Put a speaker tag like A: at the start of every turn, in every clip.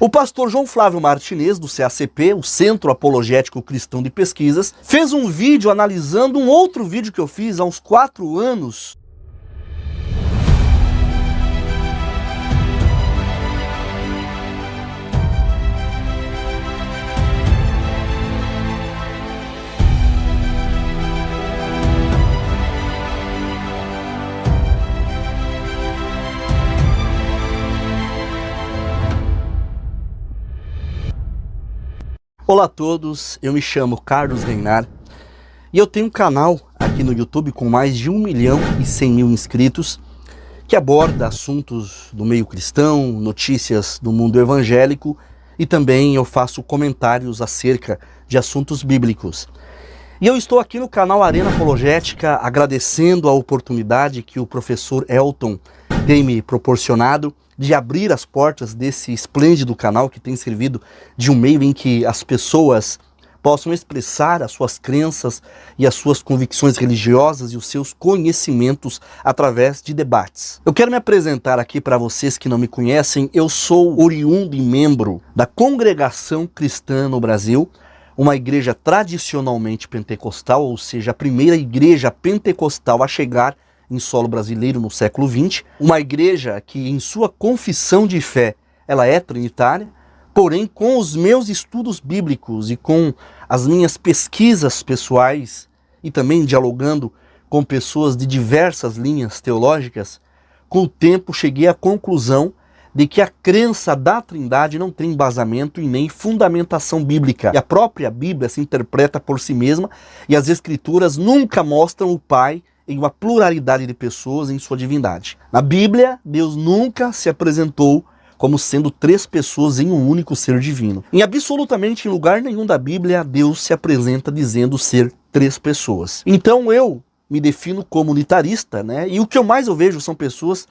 A: O pastor João Flávio Martinez, do CACP, o Centro Apologético Cristão de Pesquisas, fez um vídeo analisando um outro vídeo que eu fiz há uns 4 anos. Olá a todos, eu me chamo Carlos Reinar e eu tenho um canal aqui no YouTube com mais de 1.100.000 inscritos que aborda assuntos do meio cristão, notícias do mundo evangélico e também eu faço comentários acerca de assuntos bíblicos. E eu estou aqui no canal Arena Apologética agradecendo a oportunidade que o professor Elton tem me proporcionado de abrir as portas desse esplêndido canal que tem servido de um meio em que as pessoas possam expressar as suas crenças e as suas convicções religiosas e os seus conhecimentos através de debates. Eu quero me apresentar aqui para vocês que não me conhecem. Eu sou oriundo e membro da Congregação Cristã no Brasil, uma igreja tradicionalmente pentecostal, ou seja, a primeira igreja pentecostal a chegar em solo brasileiro no século XX, uma igreja que em sua confissão de fé ela é trinitária, porém com os meus estudos bíblicos e com as minhas pesquisas pessoais e também dialogando com pessoas de diversas linhas teológicas, com o tempo cheguei à conclusão de que a crença da Trindade não tem embasamento e nem fundamentação bíblica. E a própria Bíblia se interpreta por si mesma e as Escrituras nunca mostram o Pai em uma pluralidade de pessoas em sua divindade. Na Bíblia, Deus nunca se apresentou como sendo 3 pessoas em um único ser divino. Em absolutamente em lugar nenhum da Bíblia, Deus se apresenta dizendo ser 3 pessoas. Então eu me defino como unitarista, né? E o que eu mais vejo são pessoas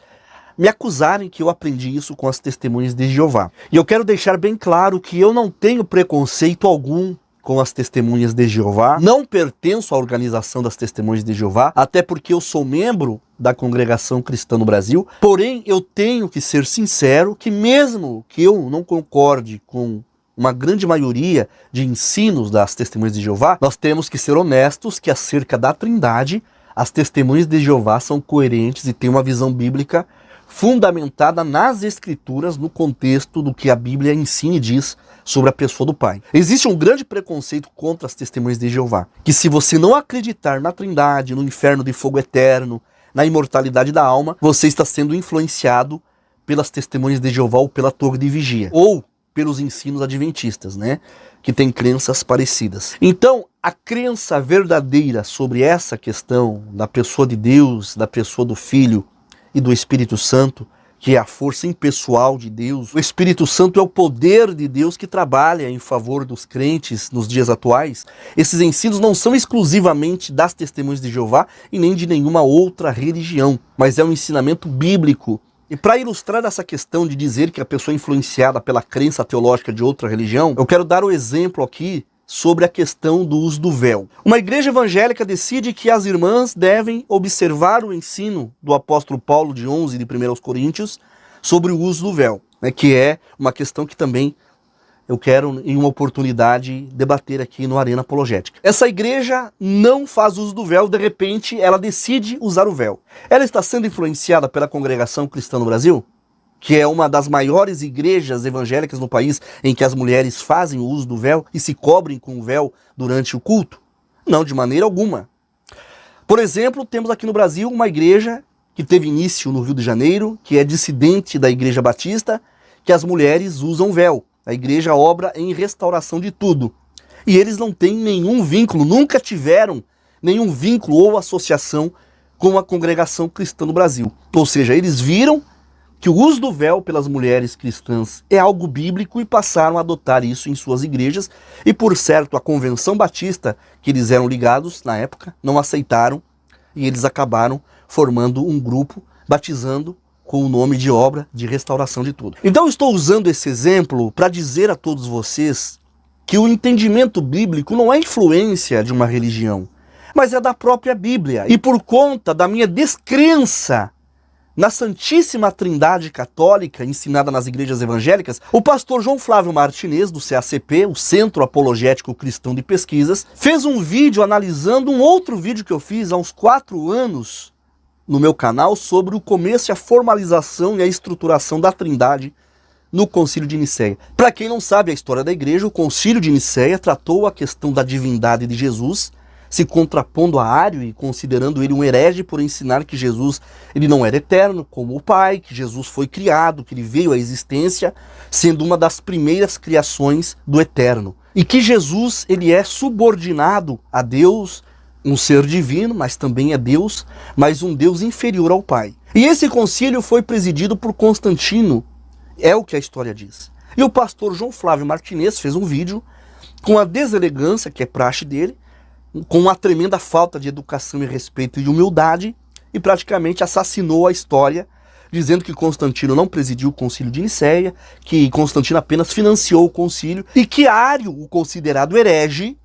A: me acusarem que eu aprendi isso com as Testemunhas de Jeová. E eu quero deixar bem claro que eu não tenho preconceito algum com as Testemunhas de Jeová, não pertenço à organização das Testemunhas de Jeová, até porque eu sou membro da Congregação Cristã no Brasil, porém eu tenho que ser sincero que mesmo que eu não concorde com uma grande maioria de ensinos das Testemunhas de Jeová, nós temos que ser honestos que acerca da Trindade, as Testemunhas de Jeová são coerentes e têm uma visão bíblica fundamentada nas Escrituras, no contexto do que a Bíblia ensina e diz sobre a pessoa do Pai. Existe um grande preconceito contra as Testemunhas de Jeová, que se você não acreditar na Trindade, no inferno de fogo eterno, na imortalidade da alma, você está sendo influenciado pelas Testemunhas de Jeová ou pela Torre de Vigia, ou pelos ensinos adventistas, né, que têm crenças parecidas. Então, a crença verdadeira sobre essa questão da pessoa de Deus, da pessoa do Filho e do Espírito Santo, que é a força impessoal de Deus. O Espírito Santo é o poder de Deus que trabalha em favor dos crentes nos dias atuais. Esses ensinos não são exclusivamente das Testemunhas de Jeová e nem de nenhuma outra religião, mas é um ensinamento bíblico. E para ilustrar essa questão de dizer que a pessoa é influenciada pela crença teológica de outra religião, eu quero dar o exemplo aqui sobre a questão do uso do véu. Uma igreja evangélica decide que as irmãs devem observar o ensino do apóstolo Paulo de 11 de 1 Coríntios sobre o uso do véu, né, que é uma questão que também eu quero, em uma oportunidade, debater aqui no Arena Apologética. Essa igreja não faz uso do véu, de repente ela decide usar o véu. Ela está sendo influenciada pela Congregação Cristã no Brasil, que é uma das maiores igrejas evangélicas no país em que as mulheres fazem o uso do véu e se cobrem com o véu durante o culto? Não, de maneira alguma. Por exemplo, temos aqui no Brasil uma igreja que teve início no Rio de Janeiro, que é dissidente da Igreja Batista, que as mulheres usam véu. A igreja obra em restauração de tudo. E eles não têm nenhum vínculo, nunca tiveram nenhum vínculo ou associação com a Congregação Cristã no Brasil. Ou seja, eles viram que o uso do véu pelas mulheres cristãs é algo bíblico e passaram a adotar isso em suas igrejas. E por certo, a Convenção Batista, que eles eram ligados na época, não aceitaram e eles acabaram formando um grupo, batizando com o nome de Obra de Restauração de Tudo. Então eu estou usando esse exemplo para dizer a todos vocês que o entendimento bíblico não é influência de uma religião, mas é da própria Bíblia. E por conta da minha descrença na Santíssima Trindade Católica, ensinada nas igrejas evangélicas, o pastor João Flávio Martinez, do CACP, o Centro Apologético Cristão de Pesquisas, fez um vídeo analisando um outro vídeo que eu fiz há uns 4 anos no meu canal sobre o começo e a formalização e a estruturação da Trindade no Concílio de Nicéia. Para quem não sabe a história da igreja, o Concílio de Nicéia tratou a questão da divindade de Jesus, se contrapondo a Ário e considerando ele um herege por ensinar que Jesus ele não era eterno, como o Pai, que Jesus foi criado, que ele veio à existência, sendo uma das primeiras criações do Eterno. E que Jesus ele é subordinado a Deus, um ser divino, mas também é Deus, mas um Deus inferior ao Pai. E esse concílio foi presidido por Constantino, é o que a história diz. E o pastor João Flávio Martinez fez um vídeo com a deselegância, que é praxe dele, com uma tremenda falta de educação e respeito e humildade, e praticamente assassinou a história, dizendo que Constantino não presidiu o concílio de Nicéia, que Constantino apenas financiou o concílio, e que Ário, o considerado herege,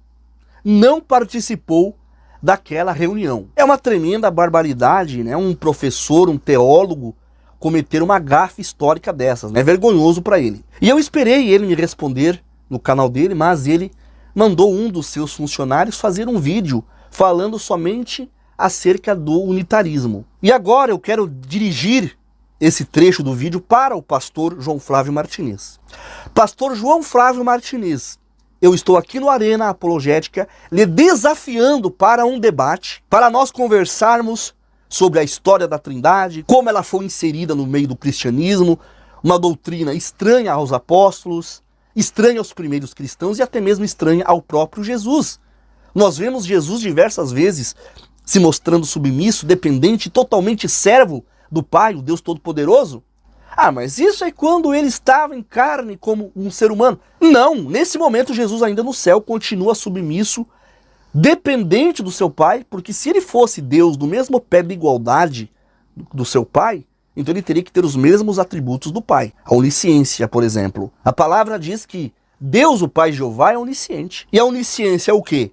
A: não participou daquela reunião. É uma tremenda barbaridade, né? Um professor, um teólogo, cometer uma gafe histórica dessas, né? É vergonhoso para ele. E eu esperei ele me responder no canal dele, mas ele mandou um dos seus funcionários fazer um vídeo falando somente acerca do unitarismo. E agora eu quero dirigir esse trecho do vídeo para o pastor João Flávio Martinez. Pastor João Flávio Martinez, eu estou aqui no Arena Apologética lhe desafiando para um debate, para nós conversarmos sobre a história da Trindade, como ela foi inserida no meio do cristianismo, uma doutrina estranha aos apóstolos, estranha aos primeiros cristãos e até mesmo estranha ao próprio Jesus. Nós vemos Jesus diversas vezes se mostrando submisso, dependente, totalmente servo do Pai, o Deus Todo-Poderoso. Ah, mas isso é quando ele estava em carne como um ser humano. Não, nesse momento Jesus ainda no céu continua submisso, dependente do seu Pai, porque se ele fosse Deus no mesmo pé de igualdade do seu Pai, então ele teria que ter os mesmos atributos do Pai. A onisciência, por exemplo. A palavra diz que Deus, o Pai Jeová, é onisciente. E a onisciência é o quê?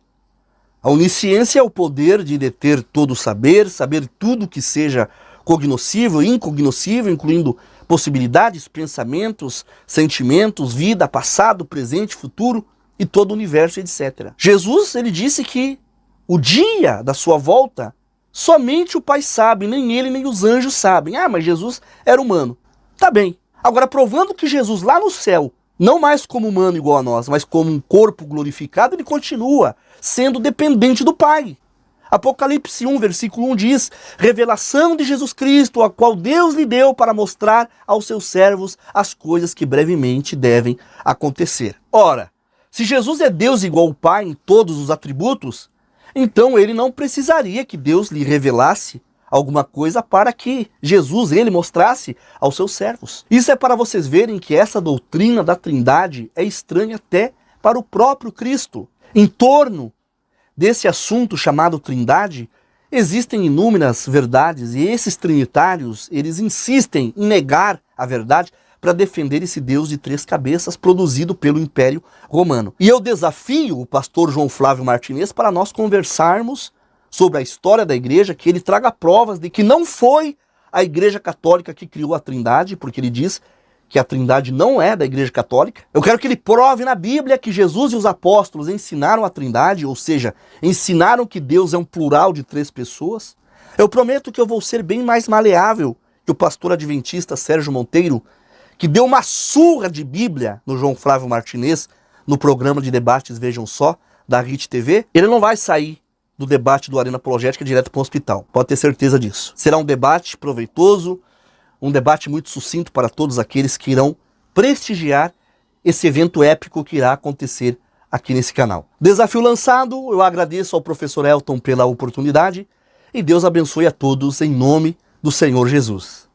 A: A onisciência é o poder de deter todo o saber, saber tudo que seja cognoscível e incognoscível, incluindo possibilidades, pensamentos, sentimentos, vida, passado, presente, futuro e todo o universo, etc. Jesus, ele disse que o dia da sua volta somente o Pai sabe, nem ele nem os anjos sabem. Ah, mas Jesus era humano. Tá bem. Agora, provando que Jesus lá no céu, não mais como humano igual a nós, mas como um corpo glorificado, ele continua sendo dependente do Pai. Apocalipse 1, versículo 1 diz: revelação de Jesus Cristo, a qual Deus lhe deu para mostrar aos seus servos as coisas que brevemente devem acontecer. Ora, se Jesus é Deus igual ao Pai em todos os atributos, então ele não precisaria que Deus lhe revelasse alguma coisa para que Jesus, ele mostrasse aos seus servos. Isso é para vocês verem que essa doutrina da Trindade é estranha até para o próprio Cristo. Em torno desse assunto chamado Trindade, existem inúmeras verdades e esses trinitários, eles insistem em negar a verdade para defender esse Deus de 3 cabeças produzido pelo Império Romano. E eu desafio o pastor João Flávio Martinez para nós conversarmos sobre a história da igreja, que ele traga provas de que não foi a Igreja Católica que criou a Trindade, porque ele diz que a Trindade não é da Igreja Católica. Eu quero que ele prove na Bíblia que Jesus e os apóstolos ensinaram a Trindade, ou seja, ensinaram que Deus é um plural de 3 pessoas. Eu prometo que eu vou ser bem mais maleável que o pastor adventista Sérgio Monteiro, que deu uma surra de Bíblia no João Flávio Martinez, no programa de debates Vejam Só, da RIT TV. Ele não vai sair do debate do Arena Apologética direto para o hospital, pode ter certeza disso. Será um debate proveitoso, um debate muito sucinto para todos aqueles que irão prestigiar esse evento épico que irá acontecer aqui nesse canal. Desafio lançado, eu agradeço ao professor Elton pela oportunidade e Deus abençoe a todos em nome do Senhor Jesus.